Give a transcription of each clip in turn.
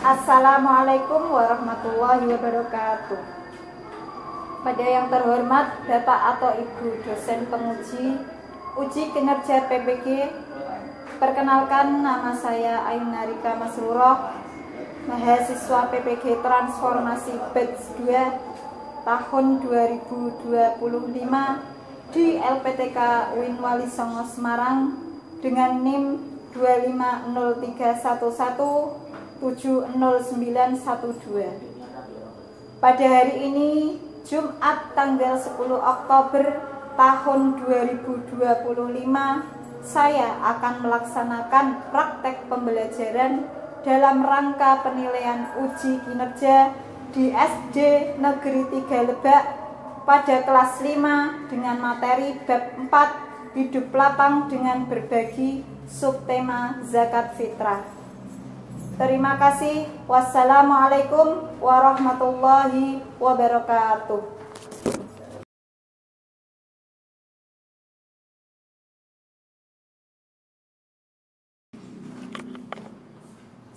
Assalamualaikum warahmatullahi wabarakatuh. Pada yang terhormat Bapak atau Ibu dosen penguji uji kinerja PPG, perkenalkan nama saya Ainuna Rika Masruroh, mahasiswa PPG Transformasi Batch 2 tahun 2025 di LPTK UIN Wali Songo Semarang dengan NIM 250311 70912. Pada hari ini Jumat tanggal 10 Oktober tahun 2025, saya akan melaksanakan praktek pembelajaran dalam rangka penilaian uji kinerja di SD Negeri 3 Lebak pada kelas 5 dengan materi bab 4 hidup lapang dengan berbagi subtema zakat fitrah. Terima kasih. Wassalamualaikum warahmatullahi wabarakatuh.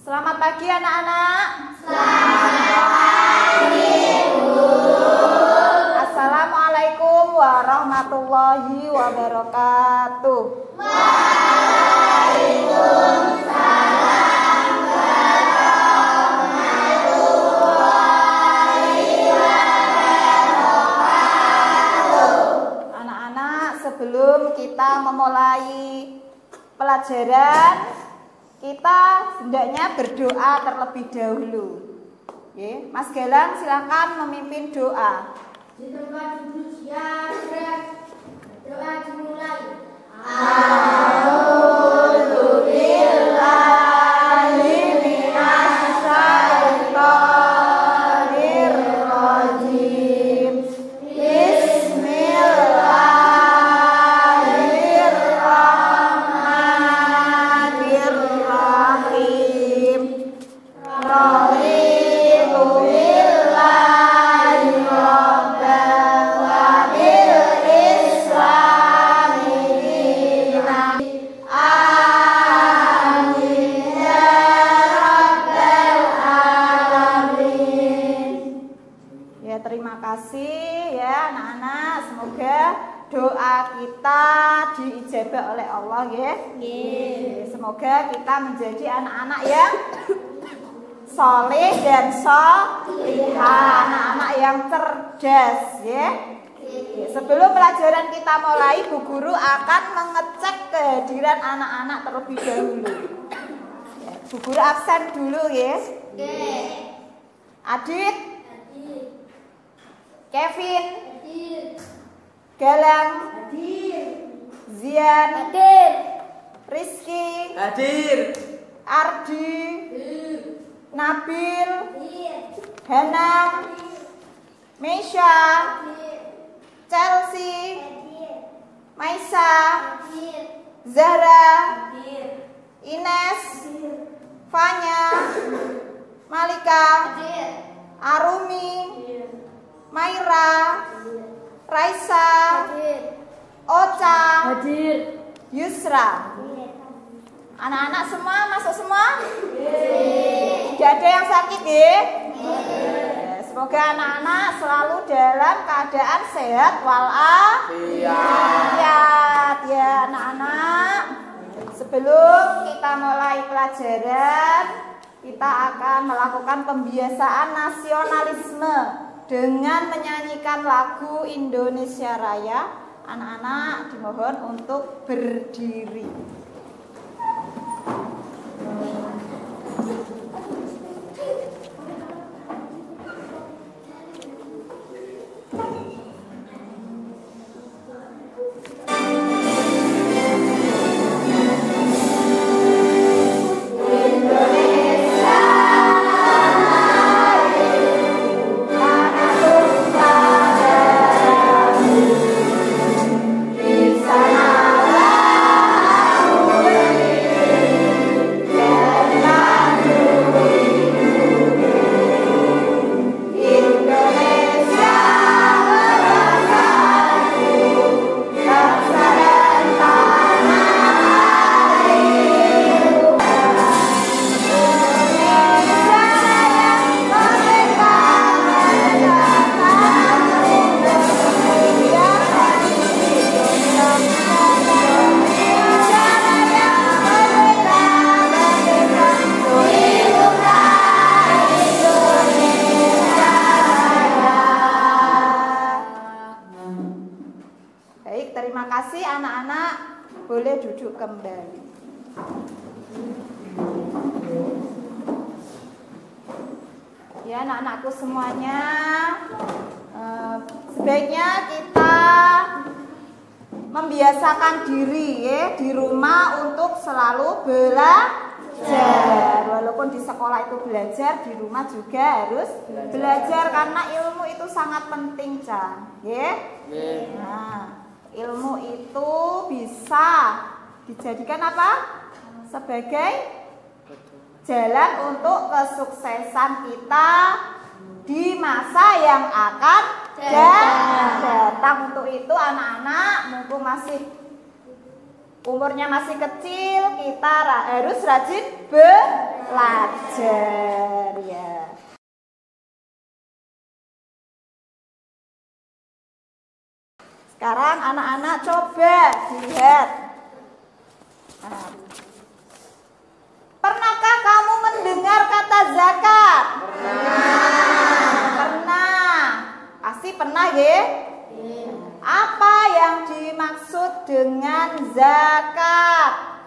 Selamat pagi anak-anak. Selamat pagi, Bu. Assalamualaikum warahmatullahi wabarakatuh. Waalaikumsalam. Sebelum kita memulai pelajaran, kita hendaknya berdoa terlebih dahulu. Oke, Mas Galang silakan memimpin doa. Di tempat duduk siap, doa dimulai. Terima kasih ya anak-anak, semoga doa kita diijabah oleh Allah ya. Semoga kita menjadi anak-anak yang soleh dan solihah, anak-anak yang cerdas ya. Sebelum pelajaran kita mulai, Bu Guru akan mengecek kehadiran anak-anak terlebih dahulu. Bu Guru absen dulu ya. Adit, Kevin, Galang, Zian, Rizky, Ardi, Nabil, Hanam, Meisha, Chelsea, Maisa, Zahra, Ines, Fanya, Malika, Arumi, Maira, Raisa, Ocha, Yusra. Anak-anak semua masuk semua? Tidak ada yang sakit ya? Semoga anak-anak selalu dalam keadaan sehat walafiat ya anak-anak. Sebelum kita mulai pelajaran, kita akan melakukan pembiasaan nasionalisme dengan menyanyikan lagu Indonesia Raya. Anak-anak dimohon untuk berdiri. Sana Baik, terima kasih anak-anak. Boleh duduk kembali. Ya, anak-anakku semuanya, sebaiknya kita membiasakan diri ya di rumah untuk selalu belajar. Walaupun di sekolah itu belajar, di rumah juga harus belajar karena ilmu itu sangat penting, Cah. Ya. Nah, ilmu itu bisa dijadikan apa? Sebagai jalan untuk kesuksesan kita di masa yang akan datang. Untuk itu anak-anak, mumpung masih umurnya masih kecil, kita harus rajin belajar ya. Sekarang anak-anak coba dilihat. Nah, pernahkah kamu mendengar kata zakat? Pernah. Pasti pernah ya? Apa yang dimaksud dengan zakat?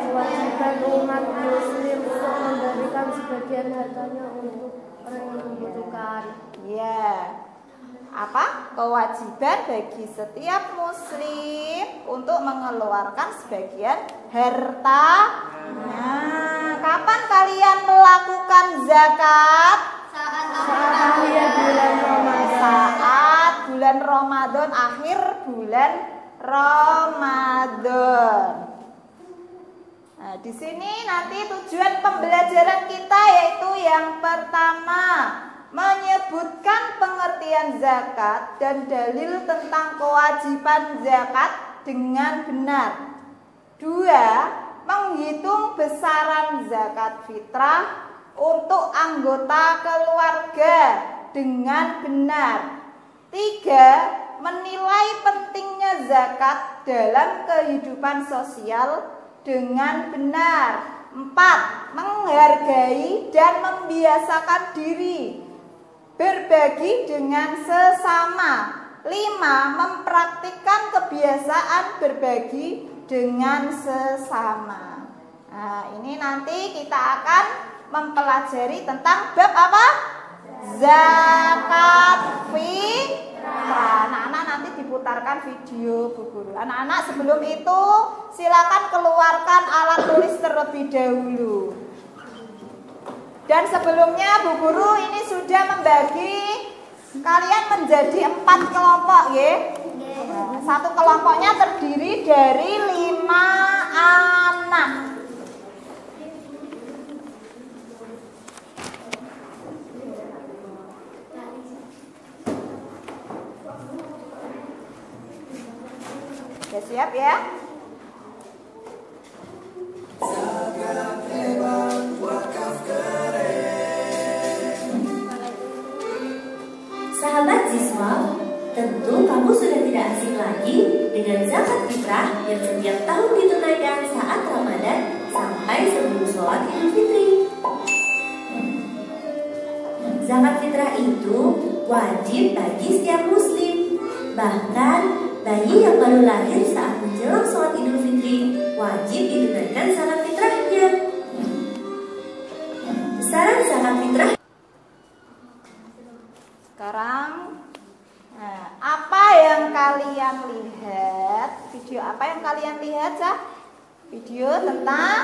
Kewajiban umat muslim untuk memberikan sebagian hartanya untuk orang yang membutuhkan. Ya. Apa? Kewajiban bagi setiap muslim untuk mengeluarkan sebagian harta. Nah, kapan kalian melakukan zakat? Saat bulan Ramadan, akhir bulan Ramadan. Nah, di sini nanti tujuan pembelajaran kita yaitu yang pertama, menyebutkan pengertian zakat dan dalil tentang kewajiban zakat dengan benar. 2. Menghitung besaran zakat fitrah untuk anggota keluarga dengan benar. 3. Menilai pentingnya zakat dalam kehidupan sosial dengan benar. 4. Menghargai dan membiasakan diri berbagi dengan sesama. 5. Mempraktikkan kebiasaan berbagi dengan sesama. Nah, ini nanti kita akan mempelajari tentang bab apa? Zakat fitrah. Anak-anak nanti diputarkan video Bu Guru. Anak-anak sebelum itu silakan keluarkan alat tulis terlebih dahulu. Dan sebelumnya Bu Guru ini sudah membagi kalian menjadi 4 kelompok ya. Satu kelompoknya terdiri dari 5 anak. Sudah siap ya? Sahabat siswa, tentu kamu sudah tidak asing lagi dengan zakat fitrah yang setiap tahun ditunaikan saat Ramadan sampai sebelum sholat Idul Fitri. Zakat fitrah itu wajib bagi setiap muslim, bahkan bayi yang baru lahir saat menjelang sholat Idul Fitri wajib ditunaikan zakat fitrahnya. Besaran zakat fitrah. Sekarang, apa yang kalian lihat? Video apa yang kalian lihat, Cah? Video tentang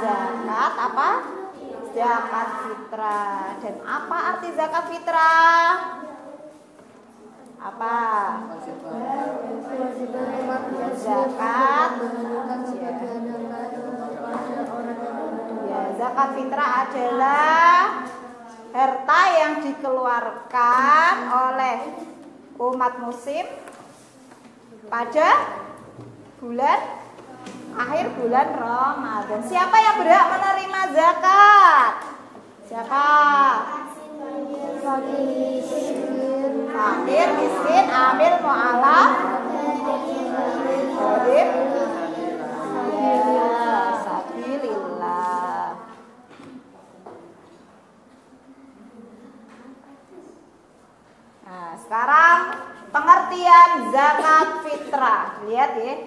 zakat apa? Zakat fitrah. Dan apa arti zakat fitrah? Apa? Zakat. Ya, zakat fitrah adalah harta yang dikeluarkan oleh umat muslim pada akhir bulan Ramadan. Siapa yang berhak menerima zakat? Siapa? Fakir, miskin, amil, mu'alaf, gharib, sabilillah. Nah, sekarang pengertian tujuan zakat fitrah. Lihat ya.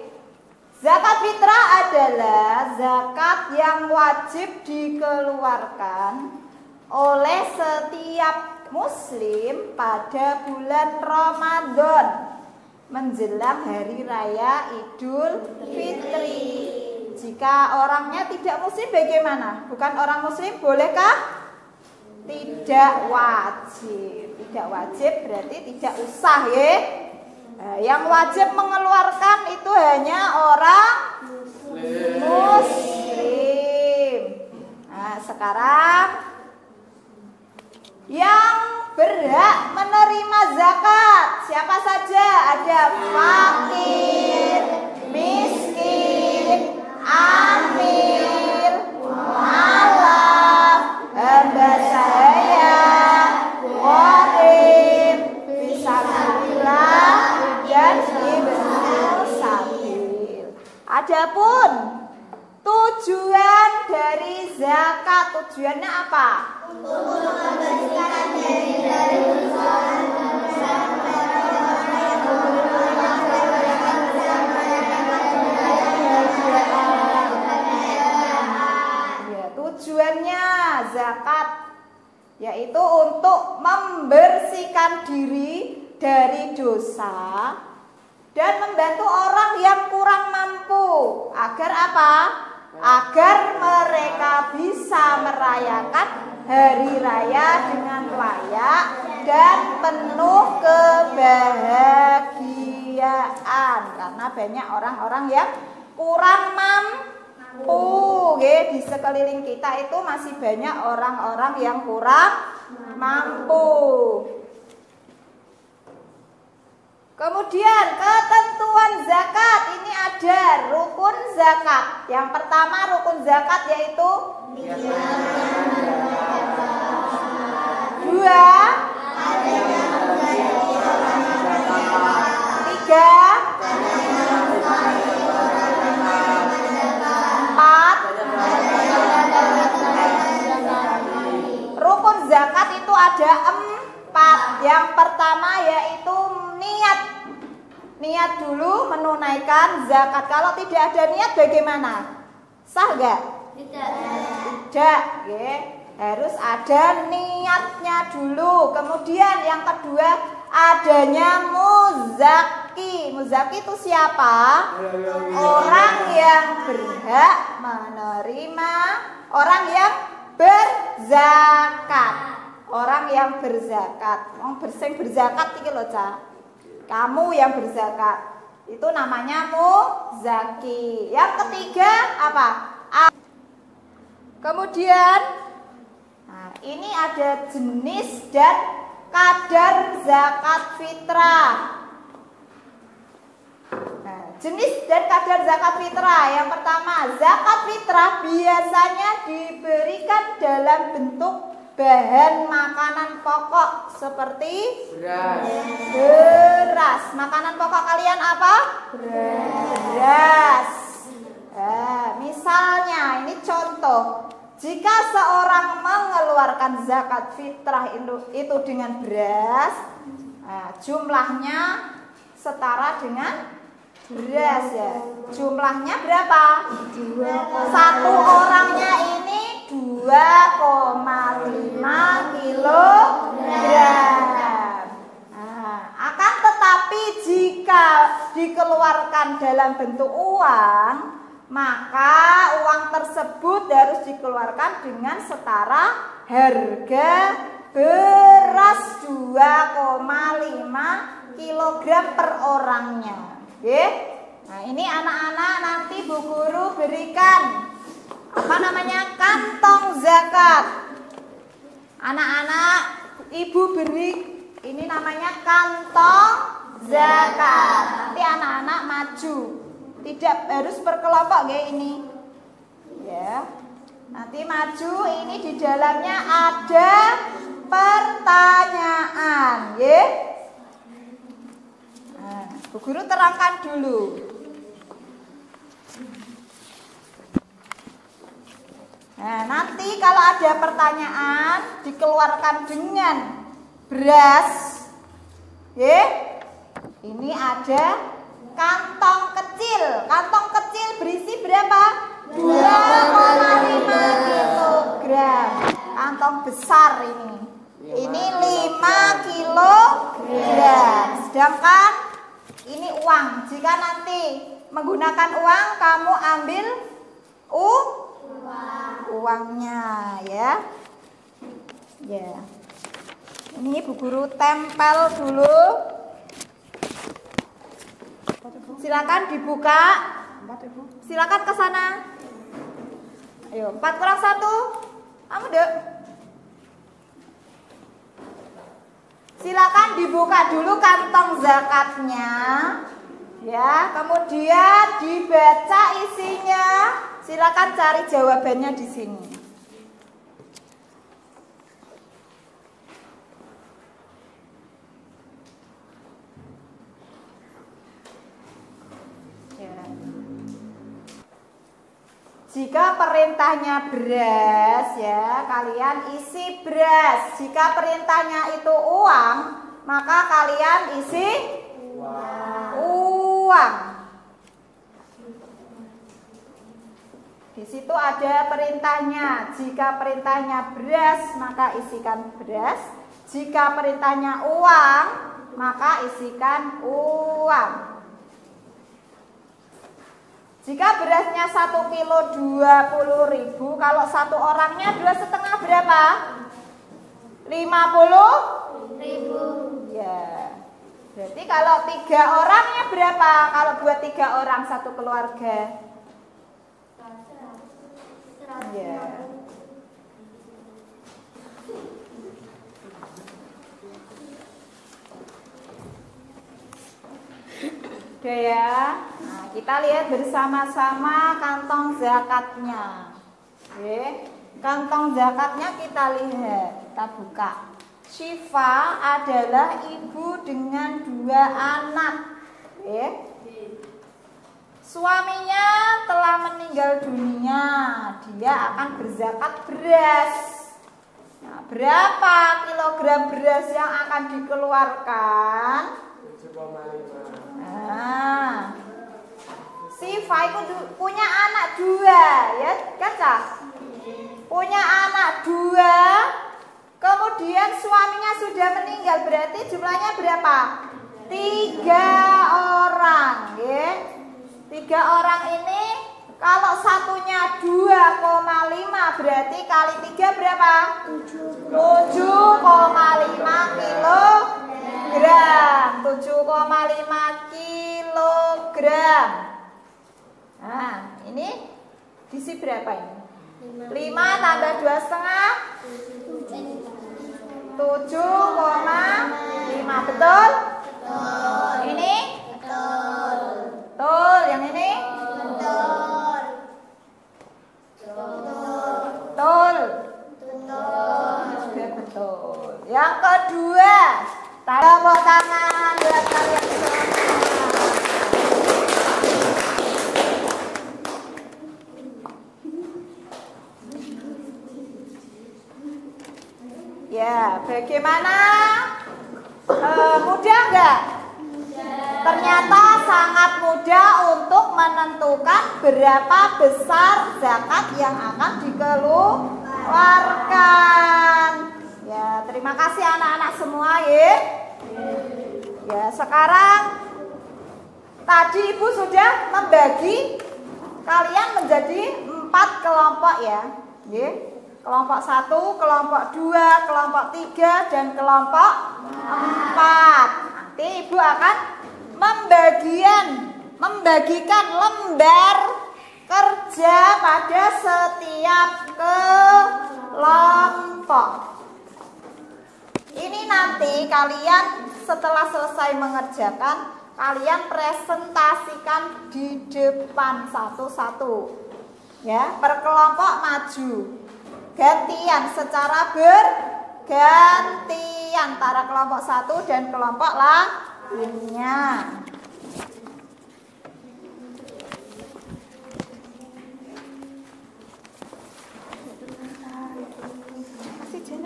Zakat fitrah adalah zakat yang wajib dikeluarkan oleh setiap muslim pada bulan Ramadan menjelang hari raya Idul Fitri. Jika orangnya tidak muslim bagaimana? Bukan orang muslim, bolehkah? Tidak wajib. Tidak wajib berarti tidak usah ya. Yang wajib mengeluarkan itu hanya orang muslim. Nah, sekarang yang berhak menerima zakat siapa saja? Ada fakir, miskin, amil, mu'alaf, hamba sahaya, gharib, fisabilillah, dan ibnu sabil. Adapun tujuan dari zakat, tujuannya apa? Untuk membebaskan diri dari tujuannya zakat yaitu untuk membersihkan diri dari dosa dan membantu orang yang kurang mampu agar apa? Agar mereka bisa merayakan hari raya dengan layak dan penuh kebahagiaan karena banyak orang-orang yang kurang mampu. Di sekeliling kita itu masih banyak orang-orang yang kurang mampu. Kemudian ketentuan zakat ini ada rukun zakat. Yang pertama rukun zakat yaitu dua, tiga, empat. Rukun zakat itu ada 4. Yang pertama yaitu niat. Niat dulu menunaikan zakat. Kalau tidak ada niat bagaimana? Sah gak? Tidak. Ya. Harus ada niatnya dulu. Kemudian yang kedua adanya muzaki. Muzaki itu siapa? Orang yang berhak menerima, orang yang berzakat. Orang yang berzakat. Orang berzakat iki lho, Cak. Kamu yang berzakat. Itu namanya muzaki. Yang ketiga apa? Kemudian ini ada jenis dan kadar zakat fitrah. Jenis dan kadar zakat fitrah. Yang pertama, zakat fitrah biasanya diberikan dalam bentuk bahan makanan pokok seperti beras. Makanan pokok kalian apa? Beras. Misalnya, ini contoh. Jika seorang mengeluarkan zakat fitrah itu dengan beras, jumlahnya setara dengan beras ya. Jumlahnya berapa? Satu orangnya ini 2,5 kilogram. Akan tetapi jika dikeluarkan dalam bentuk uang, maka uang tersebut harus dikeluarkan dengan setara harga beras 2,5 kilogram per orangnya. Oke? Nah, ini anak-anak nanti Bu Guru berikan apa namanya? Kantong zakat. Anak-anak Ibu beri ini namanya kantong zakat. Nanti anak-anak maju. Tidak harus berkelompok ya ini. Ya. Nanti maju, ini di dalamnya ada pertanyaan, ya. Nah, Bu Guru terangkan dulu. Nah, nanti kalau ada pertanyaan dikeluarkan dengan beras, ya. Ini ada kantong kecil. Kantong kecil berisi berapa? 2,5 kilogram. Kantong besar ini. Ini 5 kilogram. Sedangkan ini uang. Jika nanti menggunakan uang, kamu ambil uangnya ya. Ya. Ini Bu Guru tempel dulu. Silakan dibuka. Silakan ke sana. Ayo, 4 kurang 1. Kamu dek. Silakan dibuka dulu kantong zakatnya. Ya, kemudian dibaca isinya. Silakan cari jawabannya di sini. Jika perintahnya beras ya, kalian isi beras. Jika perintahnya itu uang, maka kalian isi uang. Di situ ada perintahnya. Jika perintahnya beras, maka isikan beras. Jika perintahnya uang, maka isikan uang. Jika berasnya 1 kilo 20.000, kalau satu orangnya 2,5 berapa? 50.000. Ya. Berarti kalau 3 orangnya berapa? Kalau buat 3 orang satu keluarga. Ya. Udah ya. Nah, kita lihat bersama-sama kantong zakatnya. Oke. Kantong zakatnya kita lihat, kita buka. Syifa adalah ibu dengan 2 anak. Oke. Suaminya telah meninggal dunia. Dia akan berzakat beras. Nah, berapa kilogram beras yang akan dikeluarkan? 7,5. Nah, Syifa itu punya anak 2, ya, Kaca? Punya anak 2, kemudian suaminya sudah meninggal, berarti jumlahnya berapa? 3 orang, ya. 3 orang ini, kalau satunya 2,5 berarti kali 3 berapa? 7,5 kilogram. 7,5 kilogram. Nah, ini diisi berapa ini? 5 tambah 2,5 7,5. Betul? Ini? Betul. Yang ini? Betul. Juga betul. Yang kedua, tepuk tangan buat kalian semua. Ya, bagaimana? Mudah enggak? Ternyata sangat mudah untuk menentukan berapa besar zakat yang akan dikeluarkan. Ya, terima kasih anak-anak semua ya. Ya, sekarang tadi Ibu sudah membagi kalian menjadi 4 kelompok ya. Kelompok 1, kelompok 2, kelompok 3, dan kelompok 4. Nanti Ibu akan membagikan lembar kerja pada setiap kelompok. Ini nanti kalian setelah selesai mengerjakan, kalian presentasikan di depan satu-satu. Ya, per kelompok maju. Gantian, secara bergantian antara kelompok 1 dan kelompok lainnya. Kasih jalan.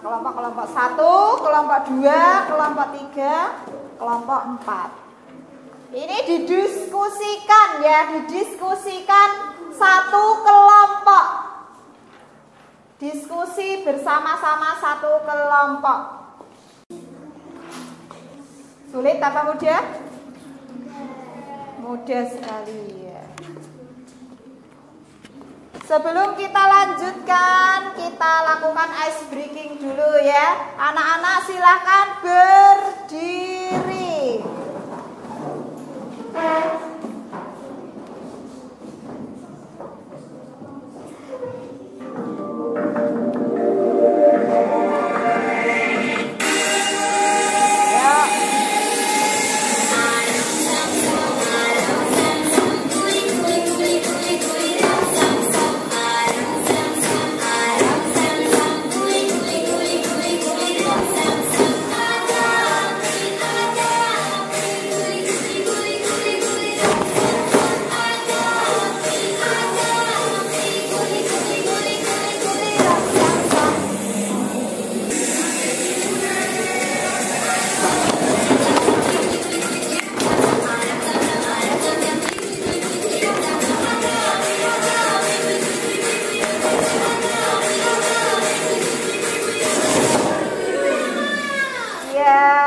kelompok 1, kelompok 2, kelompok 3, kelompok 4. Ini didiskusikan ya, didiskusikan satu kelompok. Diskusi bersama-sama satu kelompok. Sulit apa mudah? Mudah sekali ya. Sebelum kita lanjutkan, kita lakukan ice breaking dulu ya. Anak-anak silahkan berdiri.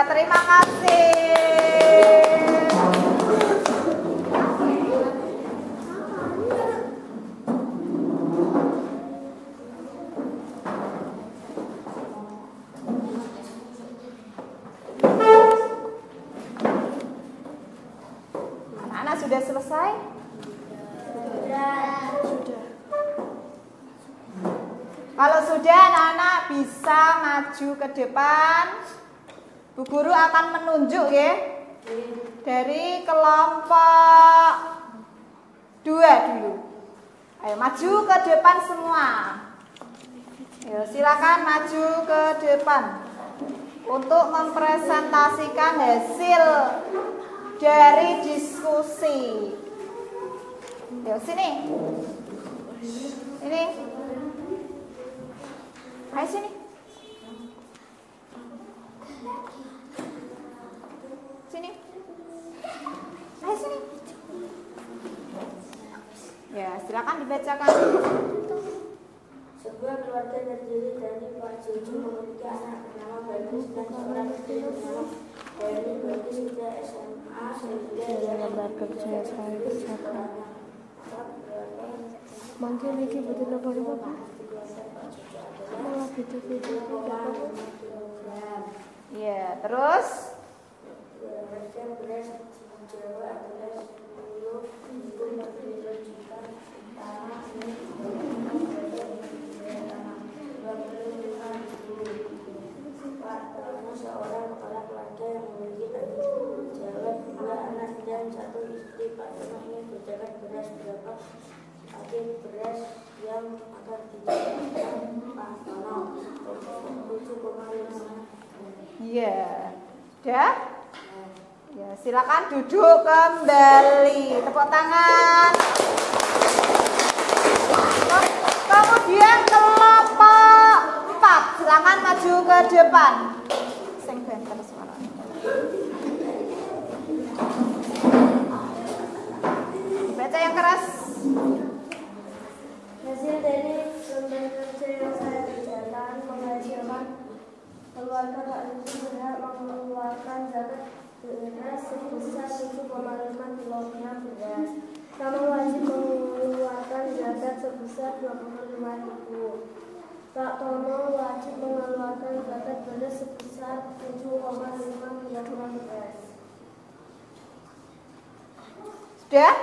Terima kasih. Anak-anak sudah selesai? Sudah. Kalau sudah, anak-anak bisa maju ke depan. Bu guru akan menunjuk ya dari kelompok 2 dulu. Ayo maju ke depan semua. Ayo silakan maju ke depan untuk mempresentasikan hasil dari diskusi. Ayo sini. Ini. Ayo sini. Sini. Ayo sini. Ya, silakan dibacakan. Sebuah keluarga terdiri dari Pak Jojo memiliki anak bernama Bagus dan seorang istri bernama Heri. Bagus sudah SMA sehingga dia bekerja sekarang. Mungkin ini betul apa? Malah gitu-gitu. Ya, terus Harga beras di Jawa adalah 10 itu berbeda jika tanah Pak Tono seorang kepala keluarga yang memiliki tanggung jawab 2 anak dan 1 istri. Pak Tono ingin berzakat beras berapa paket beras yang akan dijaga Pak Tono? 7,5. ya, sudah. Ya, silakan duduk kembali. Tepuk tangan. Kemudian kelompok 4, silakan maju ke depan. Sing benter suaranya. Baca yang keras. Hasil dari lembaga kerja yang saya kerjakan menghasilkan keluarga Pak Lucu berhak mengeluarkan zakat beras sebesar 7,5 kilogram beras. Namun wajib mengeluarkan zakat sebesar 25.000. Pak Tono wajib mengeluarkan zakat beras sebesar 7,5 kilogram beras. Sudah?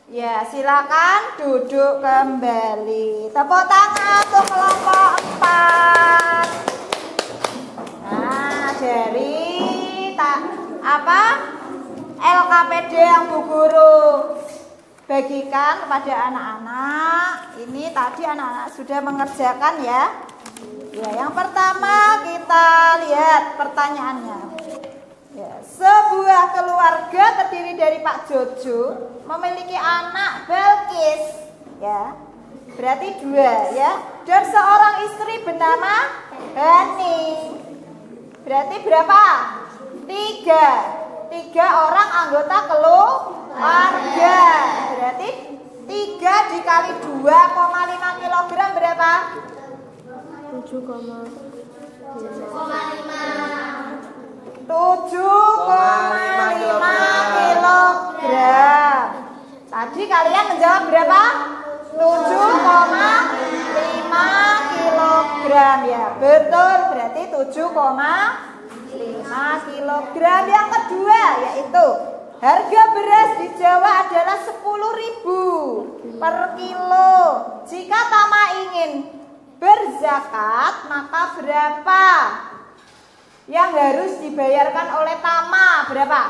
Ya, silakan duduk kembali. Tepuk tangan untuk kelompok 4. Nah, dari LKPD yang Bu Guru bagikan kepada anak-anak. Ini tadi anak-anak sudah mengerjakan ya. Ya, yang pertama kita lihat pertanyaannya. Ya, sebuah keluarga terdiri dari Pak Jojo memiliki anak Belkis. Ya, Berarti 2 ya. Dan seorang istri bernama Hani. Berarti berapa? 3 orang anggota keluarga. Berarti 3 dikali 2,5 kilogram berapa? 7,5 kilogram. Tadi kalian menjawab berapa? 7,5 kilogram ya. Betul, berarti 7,5 kilogram. Yang kedua yaitu harga beras di Jawa adalah 10.000 per kilo. Jika Tama ingin berzakat, maka berapa yang harus dibayarkan oleh Tama? Berapa?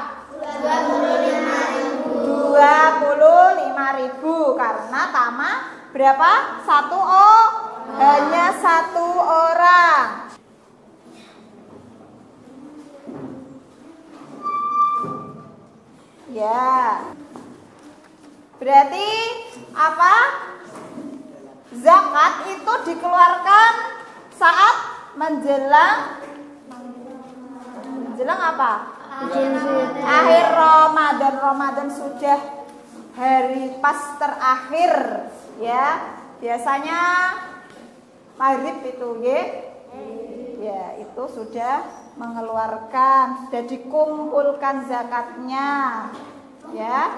25.000 karena Tama berapa? Hanya 1 orang. Ya. Berarti apa? Zakat itu dikeluarkan saat menjelang apa? Akhir Ramadan. Ramadan sudah hari pas terakhir ya. Biasanya maghrib itu ya itu sudah mengeluarkan, sudah dikumpulkan zakatnya ya.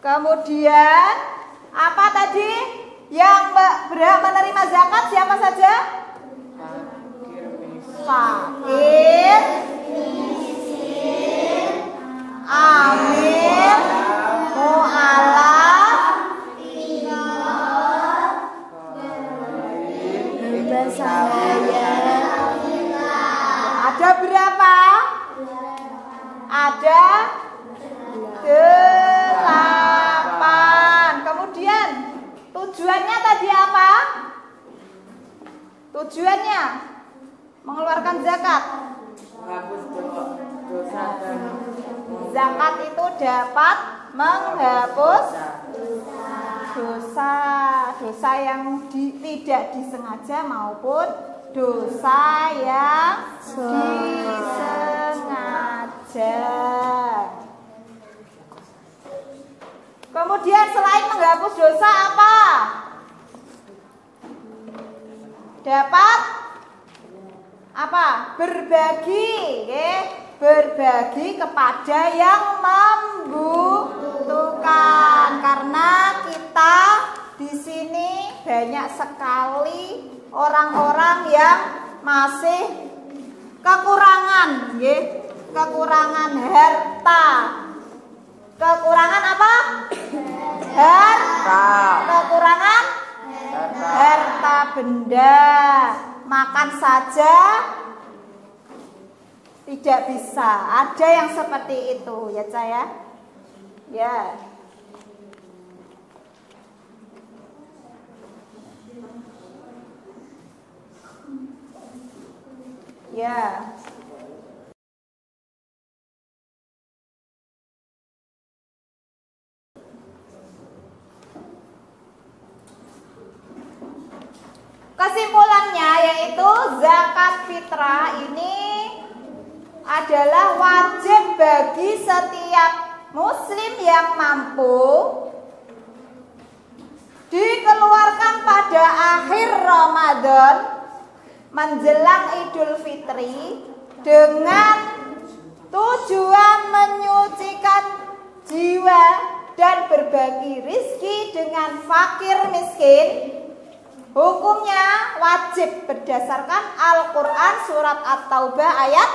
Kemudian apa tadi yang berhak menerima zakat? Siapa saja? Fakir, amil, mu'alaf, ada berapa? Ada 8. Kemudian tujuannya tadi apa? Tujuannya mengeluarkan zakat. Zakat itu dapat menghapus dosa yang tidak disengaja maupun dosa yang disengaja. Kemudian selain menghapus dosa apa? Dapat apa? Berbagi, berbagi kepada yang membutuhkan. Karena kita di sini banyak sekali orang-orang yang masih kekurangan, kekurangan harta. Kekurangan apa? Harta. Kekurangan harta benda. Makan saja tidak bisa. Ada yang seperti itu ya saya. Ya. Ya. Kesimpulannya yaitu zakat fitrah ini adalah wajib bagi setiap muslim yang mampu, dikeluarkan pada akhir Ramadan menjelang Idul Fitri dengan tujuan menyucikan jiwa dan berbagi rizki dengan fakir miskin. Hukumnya wajib berdasarkan Al-Quran surat At-Taubah ayat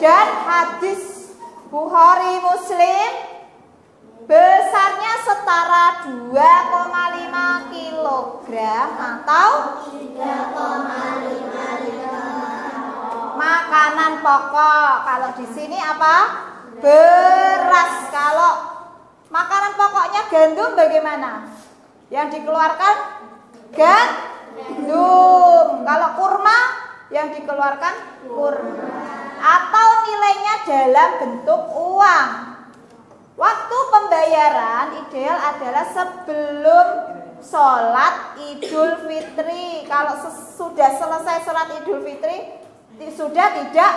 dan hadis Bukhari Muslim, besarnya setara 2,5 kilogram atau 3,5 liter. Makanan pokok. Kalau di sini apa? Beras. Kalau makanan pokoknya gandum bagaimana? Yang dikeluarkan gandum. Kalau kurma yang dikeluarkan kurma. Atau nilainya dalam bentuk uang. Waktu pembagian pembayaran ideal adalah sebelum sholat Idul Fitri. Kalau sudah selesai sholat Idul Fitri sudah tidak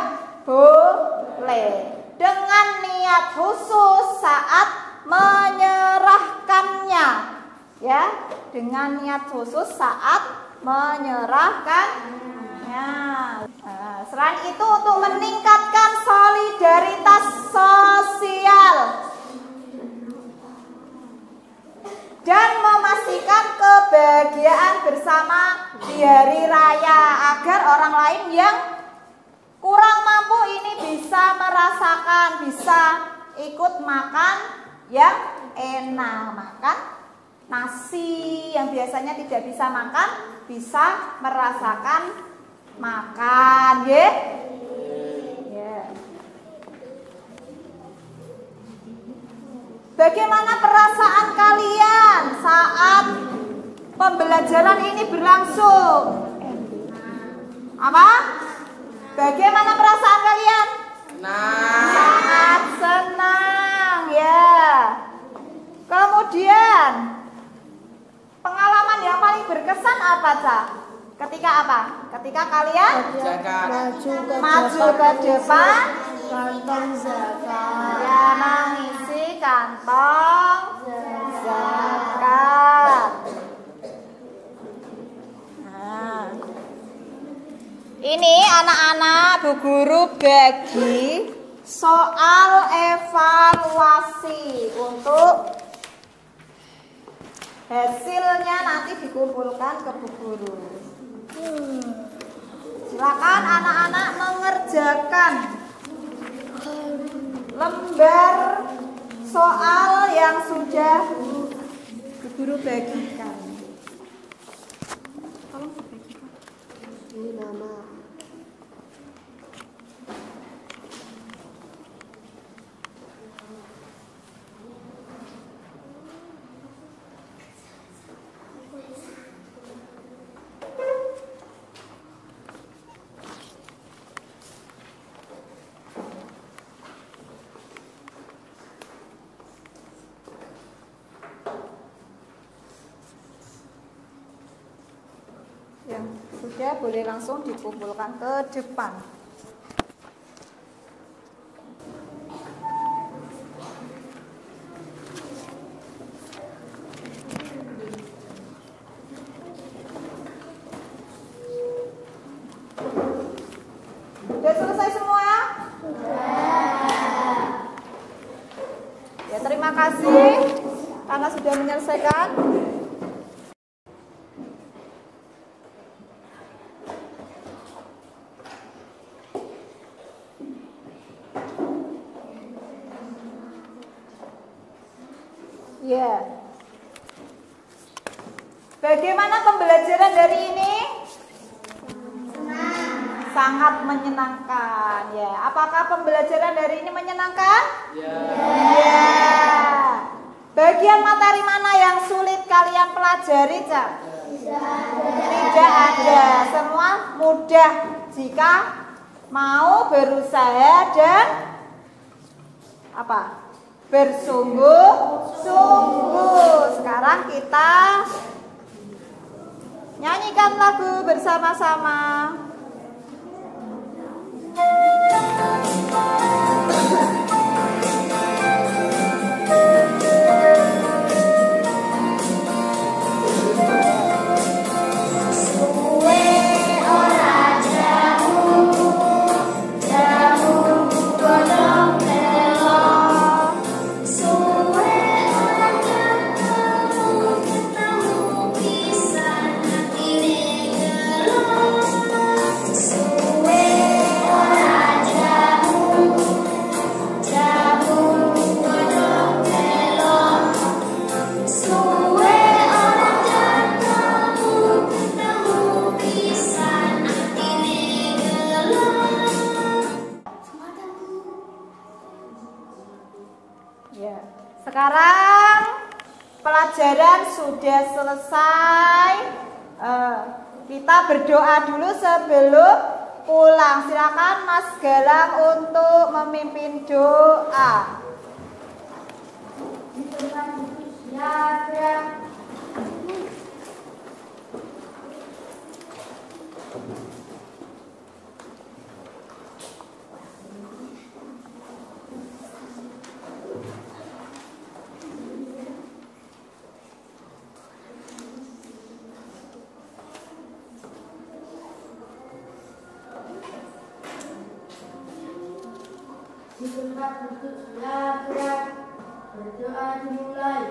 boleh. Dengan niat khusus saat menyerahkannya, ya, dengan niat khusus saat menyerahkannya. Selain itu untuk meningkatkan solidaritas sosial dan memastikan kebahagiaan bersama di hari raya agar orang lain yang kurang mampu ini bisa merasakan, bisa ikut makan yang enak, makan nasi yang biasanya tidak bisa makan, bisa merasakan makan, ya. Bagaimana perasaan kalian saat pembelajaran ini berlangsung? Apa? Bagaimana perasaan kalian? Sangat senang, ya. Kemudian pengalaman yang paling berkesan apa, Cak? Ketika apa? Ketika kalian maju ke depan kantong zakat. Ya, mengisi kantong zakat. Nah, ini anak-anak Bu Guru bagi soal evaluasi untuk hasilnya nanti dikumpulkan ke Bu Guru. Silakan anak-anak mengerjakan lembar soal yang sudah Bu Guru bagikan. Tolong dibagikan. Ini nama. Yang sudah boleh langsung dikumpulkan ke depan. Sudah selesai semua? Ya, terima kasih karena sudah menyelesaikan. Ya. Bagaimana pembelajaran hari ini? Sangat menyenangkan, ya. Apakah pembelajaran hari ini menyenangkan? Ya. Bagian materi mana yang sulit kalian pelajari, Cak? Tidak ada. Semua mudah jika mau berusaha dan apa? Bersungguh-sungguh. Sekarang kita nyanyikan lagu bersama-sama. Ya, sekarang pelajaran sudah selesai. Kita berdoa dulu sebelum pulang. Silakan Mas Galang untuk memimpin doa. Di tempat duduk sudah gerak, berdoa dimulai.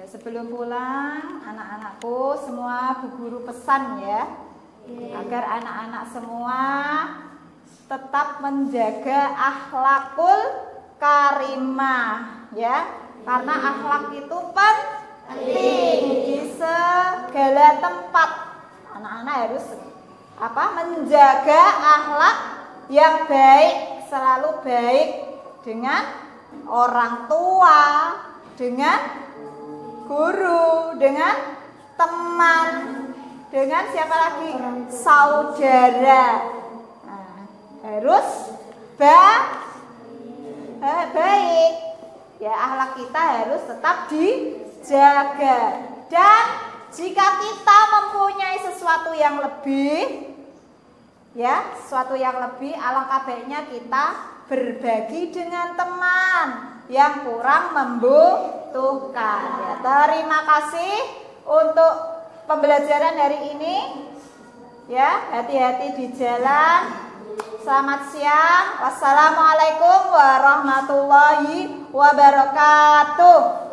Sebelum pulang, anak-anakku semua Bu Guru pesan ya, agar anak-anak semua tetap menjaga akhlakul karimah ya, karena akhlak itu penting di segala tempat. Anak-anak harus menjaga akhlak yang baik, selalu baik dengan orang tua, dengan guru, dengan teman, dengan siapa lagi? Saudara. Nah, harus baik. Ya, akhlak kita harus tetap dijaga. Dan jika kita mempunyai sesuatu yang lebih, ya, sesuatu yang lebih, alangkah baiknya kita berbagi dengan teman yang kurang membutuhkan. Ya, terima kasih untuk pembelajaran hari ini. Ya, hati-hati di jalan. Selamat siang. Wassalamualaikum warahmatullahi wabarakatuh.